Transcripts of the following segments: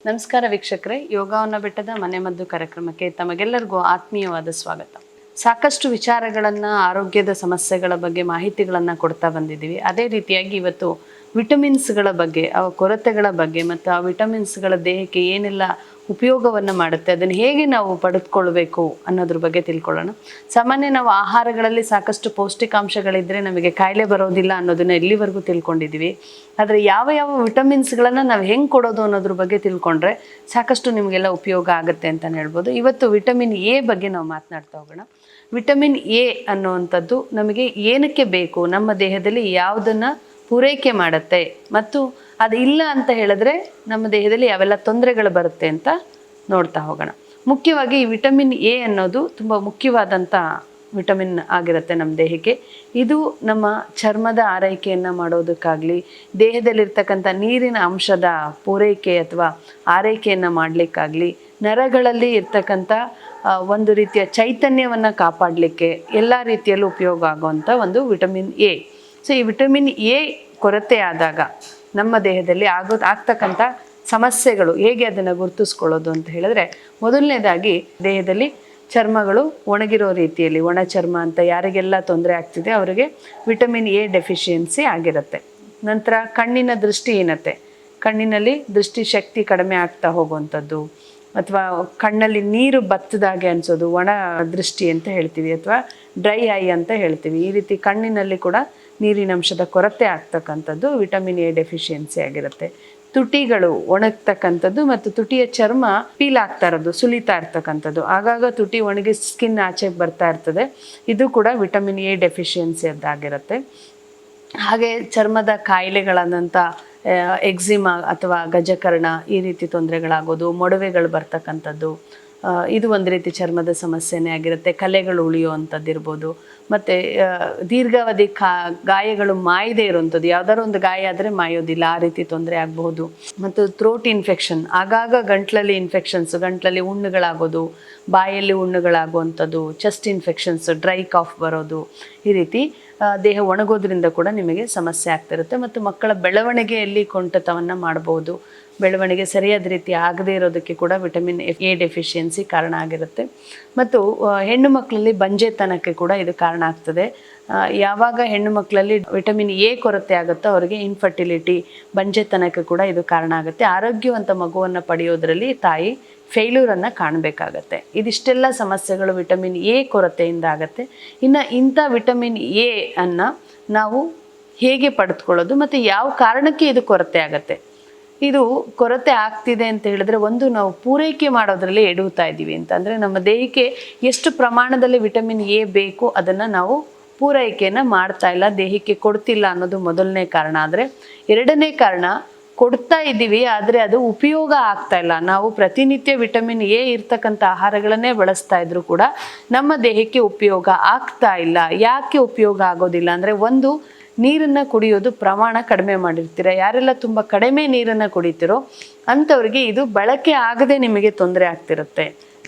ನಮಸ್ಕಾರ ವೀಕ್ಷಕರೇ, ಯೋಗವನ್ನ ಬೆಟ್ಟದ ಮನೆಮದ್ದು ಕಾರ್ಯಕ್ರಮಕ್ಕೆ ತಮಗೆಲ್ಲರಿಗೂ ಆತ್ಮೀಯವಾದ ಸ್ವಾಗತ. ಸಾಕಷ್ಟು ವಿಚಾರಗಳನ್ನು, ಆರೋಗ್ಯದ ಸಮಸ್ಯೆಗಳ ಬಗ್ಗೆ ಮಾಹಿತಿಗಳನ್ನು ಕೊಡ್ತಾ ಬಂದಿದ್ದೀವಿ. ಅದೇ ರೀತಿಯಾಗಿ ಇವತ್ತು ವಿಟಮಿನ್ಸ್ಗಳ ಬಗ್ಗೆ, ಅವ ಕೊರತೆಗಳ ಬಗ್ಗೆ ಮತ್ತು ಆ ವಿಟಮಿನ್ಸ್ಗಳ ದೇಹಕ್ಕೆ ಏನೆಲ್ಲ ಉಪಯೋಗವನ್ನು ಮಾಡುತ್ತೆ, ಅದನ್ನು ಹೇಗೆ ನಾವು ಪಡೆದುಕೊಳ್ಬೇಕು ಅನ್ನೋದ್ರ ಬಗ್ಗೆ ತಿಳ್ಕೊಳ್ಳೋಣ. ಸಾಮಾನ್ಯ ನಾವು ಆಹಾರಗಳಲ್ಲಿ ಸಾಕಷ್ಟು ಪೌಷ್ಟಿಕಾಂಶಗಳಿದ್ದರೆ ನಮಗೆ ಕಾಯಿಲೆ ಬರೋದಿಲ್ಲ ಅನ್ನೋದನ್ನ ಇಲ್ಲಿವರೆಗೂ ತಿಳ್ಕೊಂಡಿದ್ದೀವಿ. ಆದರೆ ಯಾವ ಯಾವ ವಿಟಮಿನ್ಸ್ಗಳನ್ನು ನಾವು ಹೆಂಗೆ ಕೊಡೋದು ಅನ್ನೋದ್ರ ಬಗ್ಗೆ ತಿಳ್ಕೊಂಡ್ರೆ ಸಾಕಷ್ಟು ನಿಮಗೆಲ್ಲ ಉಪಯೋಗ ಆಗುತ್ತೆ ಅಂತಲೇ ಹೇಳ್ಬೋದು. ಇವತ್ತು ವಿಟಮಿನ್ ಎ ಬಗ್ಗೆ ನಾವು ಮಾತನಾಡ್ತಾ ಹೋಗೋಣ. ವಿಟಮಿನ್ ಎ ಅನ್ನುವಂಥದ್ದು ನಮಗೆ ಏನಕ್ಕೆ ಬೇಕು, ನಮ್ಮ ದೇಹದಲ್ಲಿ ಯಾವುದನ್ನು ಪೂರೈಕೆ ಮಾಡುತ್ತೆ ಮತ್ತು ಅದು ಇಲ್ಲ ಅಂತ ಹೇಳಿದ್ರೆ ನಮ್ಮ ದೇಹದಲ್ಲಿ ಯಾವೆಲ್ಲ ತೊಂದರೆಗಳು ಬರುತ್ತೆ ಅಂತ ನೋಡ್ತಾ ಹೋಗೋಣ. ಮುಖ್ಯವಾಗಿ ಈ ವಿಟಮಿನ್ ಎ ಅನ್ನೋದು ತುಂಬ ಮುಖ್ಯವಾದಂಥ ವಿಟಮಿನ್ ಆಗಿರುತ್ತೆ ನಮ್ಮ ದೇಹಕ್ಕೆ. ಇದು ನಮ್ಮ ಚರ್ಮದ ಆರೈಕೆಯನ್ನು ಮಾಡೋದಕ್ಕಾಗಲಿ, ದೇಹದಲ್ಲಿರ್ತಕ್ಕಂಥ ನೀರಿನ ಅಂಶದ ಪೂರೈಕೆ ಅಥವಾ ಆರೈಕೆಯನ್ನು ಮಾಡಲಿಕ್ಕಾಗಲಿ, ನರಗಳಲ್ಲಿ ಇರ್ತಕ್ಕಂಥ ಒಂದು ರೀತಿಯ ಚೈತನ್ಯವನ್ನು ಕಾಪಾಡಲಿಕ್ಕೆ ಎಲ್ಲ ರೀತಿಯಲ್ಲೂ ಉಪಯೋಗ ಆಗುವಂಥ ಒಂದು ವಿಟಮಿನ್ ಎ. ಸೊ ಈ ವಿಟಮಿನ್ ಎ ಕೊರತೆ ಆದಾಗ ನಮ್ಮ ದೇಹದಲ್ಲಿ ಆಗ್ತಕ್ಕಂಥ ಸಮಸ್ಯೆಗಳು ಹೇಗೆ ಅದನ್ನು ಗುರುತಿಸ್ಕೊಳ್ಳೋದು ಅಂತ ಹೇಳಿದ್ರೆ, ಮೊದಲನೇದಾಗಿ ದೇಹದಲ್ಲಿ ಚರ್ಮಗಳು ಒಣಗಿರೋ ರೀತಿಯಲ್ಲಿ, ಒಣ ಚರ್ಮ ಅಂತ ಯಾರಿಗೆಲ್ಲ ತೊಂದರೆ ಆಗ್ತಿದೆ ಅವರಿಗೆ ವಿಟಮಿನ್ ಎ ಡೆಫಿಷಿಯನ್ಸಿ ಆಗಿರುತ್ತೆ. ನಂತರ ಕಣ್ಣಿನ ದೃಷ್ಟಿಹೀನತೆ, ಕಣ್ಣಿನಲ್ಲಿ ದೃಷ್ಟಿ ಶಕ್ತಿ ಕಡಿಮೆ ಆಗ್ತಾ ಹೋಗುವಂಥದ್ದು, ಅಥವಾ ಕಣ್ಣಲ್ಲಿ ನೀರು ಬತ್ತದಾಗೆ ಅನಿಸೋದು, ಒಣ ದೃಷ್ಟಿ ಅಂತ ಹೇಳ್ತೀವಿ ಅಥವಾ ಡ್ರೈ ಐ ಅಂತ ಹೇಳ್ತೀವಿ. ಈ ರೀತಿ ಕಣ್ಣಿನಲ್ಲಿ ಕೂಡ ನೀರಿನಂಶದ ಕೊರತೆ ಆಗ್ತಕ್ಕಂಥದ್ದು ವಿಟಮಿನ್ ಎ ಡೆಫಿಷಿಯನ್ಸಿ ಆಗಿರುತ್ತೆ. ತುಟಿಗಳು ಒಣಗ್ತಕ್ಕಂಥದ್ದು ಮತ್ತು ತುಟಿಯ ಚರ್ಮ ಪೀಲ್ ಆಗ್ತಾ ಇರೋದು, ಸುಲಿತಾ ಇರ್ತಕ್ಕಂಥದ್ದು, ಆಗಾಗ ತುಟಿ ಒಣಗಿ ಸ್ಕಿನ್ ಆಚೆಗೆ ಬರ್ತಾ ಇರ್ತದೆ, ಇದು ಕೂಡ ವಿಟಮಿನ್ ಎ ಡೆಫಿಷಿಯನ್ಸಿ ಅದಾಗಿರುತ್ತೆ. ಹಾಗೆ ಚರ್ಮದ ಕಾಯಿಲೆಗಳಾದಂಥ ಎಕ್ಸಿಮಾ ಅಥವಾ ಗಜಕರ್ಣ ಈ ರೀತಿ ತೊಂದರೆಗಳಾಗೋದು, ಮೊಡವೆಗಳು ಬರ್ತಕ್ಕಂಥದ್ದು, ಇದು ಒಂದು ರೀತಿ ಚರ್ಮದ ಸಮಸ್ಯೆನೇ ಆಗಿರುತ್ತೆ. ಕಲೆಗಳು ಉಳಿಯುವಂಥದ್ದು ಇರ್ಬೋದು. ಮತ್ತು ದೀರ್ಘಾವಧಿ ಗಾಯಗಳು ಮಾಯದೇ ಇರುವಂಥದ್ದು, ಯಾವ್ದಾದ್ರು ಒಂದು ಗಾಯ ಆದರೆ ಮಾಯೋದಿಲ್ಲ, ಆ ರೀತಿ ತೊಂದರೆ ಆಗಬಹುದು. ಮತ್ತು ಥ್ರೋಟ್ ಇನ್ಫೆಕ್ಷನ್, ಆಗಾಗ ಗಂಟ್ಲಲ್ಲಿ ಇನ್ಫೆಕ್ಷನ್ಸ್, ಗಂಟ್ಲಲ್ಲಿ ಹುಣ್ಣುಗಳಾಗೋದು, ಬಾಯಲ್ಲಿ ಹುಣ್ಣುಗಳಾಗುವಂಥದ್ದು, ಚೆಸ್ಟ್ ಇನ್ಫೆಕ್ಷನ್ಸ್, ಡ್ರೈ ಕಾಫ್ ಬರೋದು, ಈ ರೀತಿ ದೇಹ ಒಣಗೋದ್ರಿಂದ ಕೂಡ ನಿಮಗೆ ಸಮಸ್ಯೆ ಆಗ್ತಿರುತ್ತೆ. ಮತ್ತು ಮಕ್ಕಳ ಬೆಳವಣಿಗೆಯಲ್ಲಿ ಕುಂಠಿತವನ್ನು ಮಾಡಬಹುದು. ಬೆಳವಣಿಗೆ ಸರಿಯಾದ ರೀತಿ ಆಗದೇ ಇರೋದಕ್ಕೆ ಕೂಡ ವಿಟಮಿನ್ ಎ ಡೆಫಿಷಿಯನ್ಸಿ ಕಾರಣ ಆಗಿರುತ್ತೆ. ಮತ್ತು ಹೆಣ್ಣು ಮಕ್ಕಳಲ್ಲಿ ಬಂಜೆತನಕ್ಕೆ ಕೂಡ ಇದು ಕಾರಣ ಆಗ್ತದೆ. ಯಾವಾಗ ಹೆಣ್ಣು ಮಕ್ಕಳಲ್ಲಿ ವಿಟಮಿನ್ ಎ ಕೊರತೆ ಆಗುತ್ತೋ ಅವರಿಗೆ ಇನ್ಫರ್ಟಿಲಿಟಿ, ಬಂಜೆತನಕ್ಕೆ ಕೂಡ ಇದು ಕಾರಣ ಆಗುತ್ತೆ. ಆರೋಗ್ಯವಂತ ಮಗುವನ್ನು ಪಡೆಯೋದ್ರಲ್ಲಿ ತಾಯಿ ಫೇಲ್ಯೂರನ್ನು ಕಾಣಬೇಕಾಗತ್ತೆ. ಇದಿಷ್ಟೆಲ್ಲ ಸಮಸ್ಯೆಗಳು ವಿಟಮಿನ್ ಎ ಕೊರತೆಯಿಂದ ಆಗುತ್ತೆ. ಇನ್ನು ಇಂಥ ವಿಟಮಿನ್ ಎ ಅನ್ನು ನಾವು ಹೇಗೆ ಪಡೆದುಕೊಳ್ಳೋದು ಮತ್ತು ಯಾವ ಕಾರಣಕ್ಕೆ ಇದು ಕೊರತೆ ಆಗುತ್ತೆ, ಇದು ಕೊರತೆ ಆಗ್ತಿದೆ ಅಂತ ಹೇಳಿದ್ರೆ, ಒಂದು ನಾವು ಪೂರೈಕೆ ಮಾಡೋದ್ರಲ್ಲಿ ಎಡುತ್ತಾ ಇದ್ದೀವಿ ಅಂತ ಅಂದರೆ ನಮ್ಮ ದೇಹಕ್ಕೆ ಎಷ್ಟು ಪ್ರಮಾಣದಲ್ಲಿ ವಿಟಮಿನ್ ಎ ಬೇಕು ಅದನ್ನು ನಾವು ಪೂರೈಕೆಯನ್ನು ಮಾಡ್ತಾ ಇಲ್ಲ, ದೇಹಕ್ಕೆ ಕೊಡ್ತಿಲ್ಲ ಅನ್ನೋದು ಮೊದಲನೇ ಕಾರಣ. ಆದರೆ ಎರಡನೇ ಕಾರಣ, ಕೊಡ್ತಾ ಇದ್ದೀವಿ ಆದರೆ ಅದು ಉಪಯೋಗ ಆಗ್ತಾ ಇಲ್ಲ. ನಾವು ಪ್ರತಿನಿತ್ಯ ವಿಟಮಿನ್ ಎ ಇರ್ತಕ್ಕಂಥ ಆಹಾರಗಳನ್ನೇ ಬಳಸ್ತಾ ಇದ್ರೂ ಕೂಡ ನಮ್ಮ ದೇಹಕ್ಕೆ ಉಪಯೋಗ ಆಗ್ತಾ ಇಲ್ಲ. ಯಾಕೆ ಉಪಯೋಗ ಆಗೋದಿಲ್ಲ ಅಂದರೆ, ಒಂದು, ನೀರನ್ನು ಕುಡಿಯೋದು ಪ್ರಮಾಣ ಕಡಿಮೆ ಮಾಡಿರ್ತೀರ. ಯಾರೆಲ್ಲ ತುಂಬ ಕಡಿಮೆ ನೀರನ್ನು ಕುಡಿತೀರೋ ಅಂಥವ್ರಿಗೆ ಇದು ಬಳಕೆ ಆಗದೆ ನಿಮಗೆ ತೊಂದರೆ ಆಗ್ತಿರುತ್ತೆ.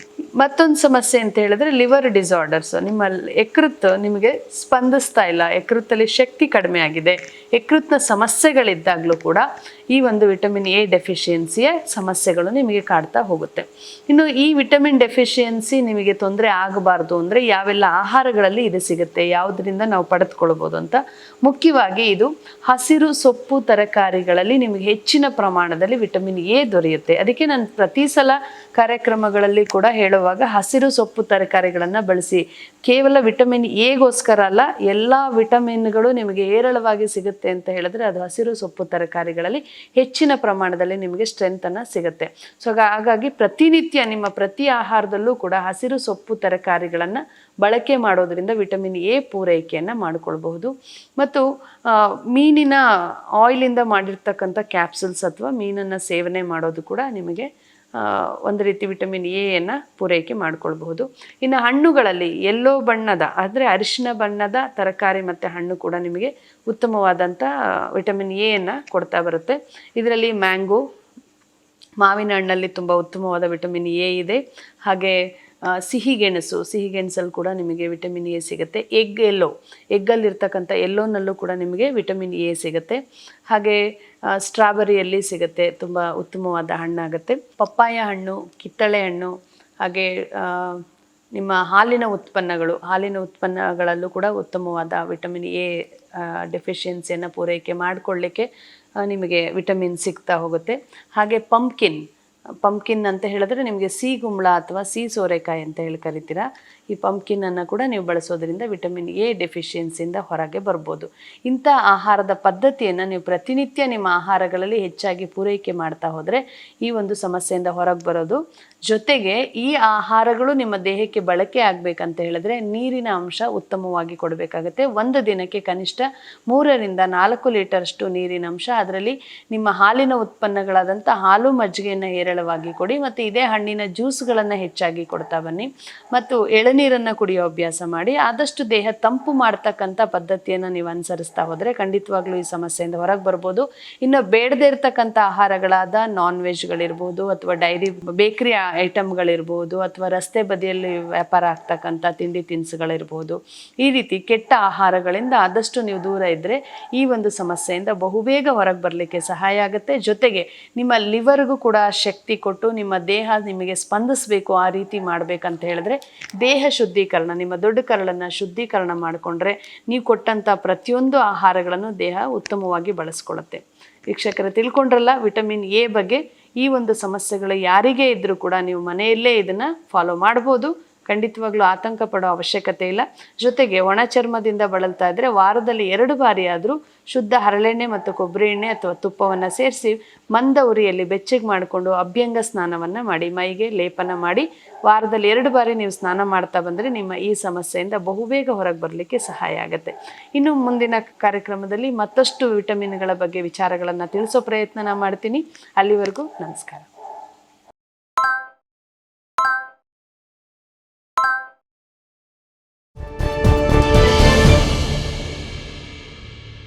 ಮತ್ತೊಂದು ಸಮಸ್ಯೆ ಅಂತ ಹೇಳಿದ್ರೆ ಲಿವರ್ ಡಿಸಾರ್ಡರ್ಸ್, ನಿಮ್ಮ ಯಕೃತ್ ನಿಮಗೆ ಸ್ಪಂದಿಸ್ತಾ ಇಲ್ಲ, ಯಕೃತ್ತಲ್ಲಿ ಶಕ್ತಿ ಕಡಿಮೆ ಆಗಿದೆ, ಯಕೃತ್ನ ಸಮಸ್ಯೆಗಳಿದ್ದಾಗಲೂ ಕೂಡ ಈ ಒಂದು ವಿಟಮಿನ್ ಎ ಡೆಫಿಷಿಯನ್ಸಿಯ ಸಮಸ್ಯೆಗಳು ನಿಮಗೆ ಕಾಡ್ತಾ ಹೋಗುತ್ತೆ. ಇನ್ನು ಈ ವಿಟಮಿನ್ ಡೆಫಿಷಿಯನ್ಸಿ ನಿಮಗೆ ತೊಂದರೆ ಆಗಬಾರ್ದು ಅಂದರೆ ಯಾವೆಲ್ಲ ಆಹಾರಗಳಲ್ಲಿ ಇದು ಸಿಗುತ್ತೆ, ಯಾವುದರಿಂದ ನಾವು ಪಡೆದುಕೊಳ್ಬೋದು ಅಂತ. ಮುಖ್ಯವಾಗಿ ಇದು ಹಸಿರು ಸೊಪ್ಪು ತರಕಾರಿಗಳಲ್ಲಿ ನಿಮಗೆ ಹೆಚ್ಚಿನ ಪ್ರಮಾಣದಲ್ಲಿ ವಿಟಮಿನ್ ಎ ದೊರೆಯುತ್ತೆ. ಅದಕ್ಕೆ ನಾನು ಪ್ರತಿ ಸಲ ಕಾರ್ಯಕ್ರಮಗಳಲ್ಲಿ ಕೂಡ ಹೇಳುವಾಗ ಹಸಿರು ಸೊಪ್ಪು ತರಕಾರಿಗಳನ್ನು ಬಳಸಿ, ಕೇವಲ ವಿಟಮಿನ್ ಎಗೋಸ್ಕರ ಅಲ್ಲ, ಎಲ್ಲ ವಿಟಮಿನ್ಗಳು ನಿಮಗೆ ಹೇರಳವಾಗಿ ಸಿಗುತ್ತೆ ಅಂತ ಹೇಳಿದ್ರೆ ಅದು ಹಸಿರು ಸೊಪ್ಪು ತರಕಾರಿಗಳಲ್ಲಿ ಹೆಚ್ಚಿನ ಪ್ರಮಾಣದಲ್ಲಿ ನಿಮಗೆ ಸ್ಟ್ರೆಂತನ್ನು ಸಿಗುತ್ತೆ. ಸೊ ಹಾಗಾಗಿ ಪ್ರತಿನಿತ್ಯ ನಿಮ್ಮ ಪ್ರತಿ ಆಹಾರದಲ್ಲೂ ಕೂಡ ಹಸಿರು ಸೊಪ್ಪು ತರಕಾರಿಗಳನ್ನು ಬಳಕೆ ಮಾಡೋದ್ರಿಂದ ವಿಟಮಿನ್ ಎ ಪೂರೈಕೆಯನ್ನು ಮಾಡಿಕೊಳ್ಬಹುದು. ಮತ್ತು ಮೀನಿನ ಆಯಿಲಿಂದ ಮಾಡಿರ್ತಕ್ಕಂಥ ಕ್ಯಾಪ್ಸುಲ್ಸ್ ಅಥವಾ ಮೀನನ್ನು ಸೇವನೆ ಮಾಡೋದು ಕೂಡ ನಿಮಗೆ ಒಂದು ರೀತಿ ವಿಟಮಿನ್ ಎಯನ್ನು ಪೂರೈಕೆ ಮಾಡಿಕೊಳ್ಬಹುದು. ಇನ್ನು ಹಣ್ಣುಗಳಲ್ಲಿ ಯೆಲ್ಲೋ ಬಣ್ಣದ ಅಂದರೆ ಅರಿಶಿನ ಬಣ್ಣದ ತರಕಾರಿ ಮತ್ತು ಹಣ್ಣು ಕೂಡ ನಿಮಗೆ ಉತ್ತಮವಾದಂಥ ವಿಟಮಿನ್ ಎಯನ್ನು ಕೊಡ್ತಾ ಬರುತ್ತೆ. ಇದರಲ್ಲಿ ಮ್ಯಾಂಗೋ, ಮಾವಿನ ಹಣ್ಣಲ್ಲಿ ತುಂಬ ಉತ್ತಮವಾದ ವಿಟಮಿನ್ ಎ ಇದೆ. ಹಾಗೆ ಸಿಹಿಗೆಣಸಲ್ಲಿ ಕೂಡ ನಿಮಗೆ ವಿಟಮಿನ್ ಎ ಸಿಗುತ್ತೆ. ಎಗ್ಗಲ್ಲಿರ್ತಕ್ಕಂಥ ಎಲ್ಲೋನಲ್ಲೂ ಕೂಡ ನಿಮಗೆ ವಿಟಮಿನ್ ಎ ಸಿಗುತ್ತೆ. ಹಾಗೆ ಸ್ಟ್ರಾಬೆರಿಯಲ್ಲಿ ಸಿಗುತ್ತೆ, ತುಂಬ ಉತ್ತಮವಾದ ಹಣ್ಣಾಗುತ್ತೆ. ಪಪ್ಪಾಯ ಹಣ್ಣು, ಕಿತ್ತಳೆ ಹಣ್ಣು, ಹಾಗೆ ನಿಮ್ಮ ಹಾಲಿನ ಉತ್ಪನ್ನಗಳಲ್ಲೂ ಕೂಡ ಉತ್ತಮವಾದ ವಿಟಮಿನ್ ಎ ಡೆಫಿಷಿಯನ್ಸಿಯನ್ನು ಪೂರೈಕೆ ಮಾಡಿಕೊಳ್ಳಿಕ್ಕೆ ನಿಮಗೆ ವಿಟಮಿನ್ ಸಿಗ್ತಾ ಹೋಗುತ್ತೆ. ಹಾಗೆ ಪಂಪ್ಕಿನ್ ಅಂತ ಹೇಳಿದ್ರೆ ನಿಮಗೆ ಸಿಗುಂಬಳ ಅಥವಾ ಸೋರೆಕಾಯಿ ಅಂತ ಹೇಳಿ ಕರಿತೀರಾ. ಈ ಪಂಪ್ಕಿನ್ನನ್ನು ಕೂಡ ನೀವು ಬಳಸೋದ್ರಿಂದ ವಿಟಮಿನ್ ಎ ಡೆಫಿಷಿಯನ್ಸಿಯಿಂದ ಹೊರಗೆ ಬರ್ಬೋದು. ಇಂಥ ಆಹಾರದ ಪದ್ಧತಿಯನ್ನು ನೀವು ಪ್ರತಿನಿತ್ಯ ನಿಮ್ಮ ಆಹಾರಗಳಲ್ಲಿ ಹೆಚ್ಚಾಗಿ ಪೂರೈಕೆ ಮಾಡ್ತಾ ಹೋದರೆ ಈ ಒಂದು ಸಮಸ್ಯೆಯಿಂದ ಹೊರಗೆ ಬರೋದು. ಜೊತೆಗೆ ಈ ಆಹಾರಗಳು ನಿಮ್ಮ ದೇಹಕ್ಕೆ ಬಳಕೆ ಆಗಬೇಕಂತ ಹೇಳಿದ್ರೆ ನೀರಿನ ಅಂಶ ಉತ್ತಮವಾಗಿ ಕೊಡಬೇಕಾಗತ್ತೆ. ಒಂದು ದಿನಕ್ಕೆ ಕನಿಷ್ಠ 3 ರಿಂದ 4 ಲೀಟರ್ಷ್ಟು ನೀರಿನ ಅಂಶ. ಅದರಲ್ಲಿ ನಿಮ್ಮ ಹಾಲಿನ ಉತ್ಪನ್ನಗಳಾದಂಥ ಹಾಲು ಮಜ್ಜಿಗೆಯನ್ನು ಹೇರಳವಾಗಿ ಕೊಡಿ, ಮತ್ತು ಇದೇ ಹಣ್ಣಿನ ಜ್ಯೂಸ್ಗಳನ್ನು ಹೆಚ್ಚಾಗಿ ಕೊಡ್ತಾ ಬನ್ನಿ, ಮತ್ತು ಎಳನೀರನ್ನು ಕುಡಿಯೋ ಅಭ್ಯಾಸ ಮಾಡಿ. ಆದಷ್ಟು ದೇಹ ತಂಪು ಮಾಡ್ತಕ್ಕಂಥ ಪದ್ಧತಿಯನ್ನು ನೀವು ಅನುಸರಿಸ್ತಾ ಹೋದರೆ ಖಂಡಿತವಾಗ್ಲೂ ಈ ಸಮಸ್ಯೆಯಿಂದ ಹೊರಗೆ ಬರ್ಬೋದು. ಇನ್ನು ಬೇಡದೇ ಇರತಕ್ಕಂಥ ಆಹಾರಗಳಾದ ನಾನ್ ವೆಜ್ಗಳಿರ್ಬೋದು, ಅಥವಾ ಬೇಕರಿ ಐಟಮ್ಗಳಿರ್ಬೋದು, ಅಥವಾ ರಸ್ತೆ ಬದಿಯಲ್ಲಿ ವ್ಯಾಪಾರ ಆಗ್ತಕ್ಕಂಥ ತಿಂಡಿ ತಿನಿಸುಗಳಿರ್ಬೋದು, ಈ ರೀತಿ ಕೆಟ್ಟ ಆಹಾರಗಳಿಂದ ಆದಷ್ಟು ನೀವು ದೂರ ಇದ್ದರೆ ಈ ಒಂದು ಸಮಸ್ಯೆಯಿಂದ ಬಹುಬೇಗ ಹೊರಗೆ ಬರಲಿಕ್ಕೆ ಸಹಾಯ ಆಗುತ್ತೆ. ಜೊತೆಗೆ ನಿಮ್ಮ ಲಿವರ್ಗೂ ಕೂಡ ಶಕ್ತಿ ಕೊಟ್ಟು ನಿಮ್ಮ ದೇಹ ನಿಮಗೆ ಸ್ಪಂದಿಸಬೇಕು ಆ ರೀತಿ ಮಾಡಬೇಕಂತ ಹೇಳಿದ್ರೆ ದೇಹ ಶುದ್ಧೀಕರಣ, ನಿಮ್ಮ ದೊಡ್ಡ ಕರಳನ್ನು ಶುದ್ಧೀಕರಣ ಮಾಡಿಕೊಂಡ್ರೆ ನೀವು ಕೊಟ್ಟಂಥ ಪ್ರತಿಯೊಂದು ಆಹಾರಗಳನ್ನು ದೇಹ ಉತ್ತಮವಾಗಿ ಬಳಸ್ಕೊಳ್ಳುತ್ತೆ. ವೀಕ್ಷಕರು ತಿಳ್ಕೊಂಡ್ರಲ್ಲ ವಿಟಮಿನ್ ಎ ಬಗ್ಗೆ. ಈ ಒಂದು ಸಮಸ್ಯೆಗಳು ಯಾರಿಗೇ ಇದ್ದರೂ ಕೂಡ ನೀವು ಮನೆಯಲ್ಲೇ ಇದನ್ನು ಫಾಲೋ ಮಾಡ್ಬೋದು. ಖಂಡಿತವಾಗ್ಲೂ ಆತಂಕ ಪಡೋ ಅವಶ್ಯಕತೆ ಇಲ್ಲ. ಜೊತೆಗೆ ಒಣ ಚರ್ಮದಿಂದ ಬಳಲ್ತಾ ಇದ್ದರೆ ವಾರದಲ್ಲಿ 2 ಬಾರಿ ಆದರೂ ಶುದ್ಧ ಹರಳೆಣ್ಣೆ ಮತ್ತು ಕೊಬ್ಬರಿ ಎಣ್ಣೆ ಅಥವಾ ತುಪ್ಪವನ್ನು ಸೇರಿಸಿ ಮಂದ ಉರಿಯಲ್ಲಿ ಬೆಚ್ಚಗೆ ಮಾಡಿಕೊಂಡು ಅಭ್ಯಂಗ ಸ್ನಾನವನ್ನು ಮಾಡಿ, ಮೈಗೆ ಲೇಪನ ಮಾಡಿ ವಾರದಲ್ಲಿ 2 ಬಾರಿ ನೀವು ಸ್ನಾನ ಮಾಡ್ತಾ ಬಂದರೆ ನಿಮ್ಮ ಈ ಸಮಸ್ಯೆಯಿಂದ ಬಹುಬೇಗ ಹೊರಗೆ ಬರಲಿಕ್ಕೆ ಸಹಾಯ ಆಗುತ್ತೆ. ಇನ್ನು ಮುಂದಿನ ಕಾರ್ಯಕ್ರಮದಲ್ಲಿ ಮತ್ತಷ್ಟು ವಿಟಮಿನ್ಗಳ ಬಗ್ಗೆ ವಿಚಾರಗಳನ್ನು ತಿಳಿಸೋ ಪ್ರಯತ್ನ ಮಾಡ್ತೀನಿ. ಅಲ್ಲಿವರೆಗೂ ನಮಸ್ಕಾರ.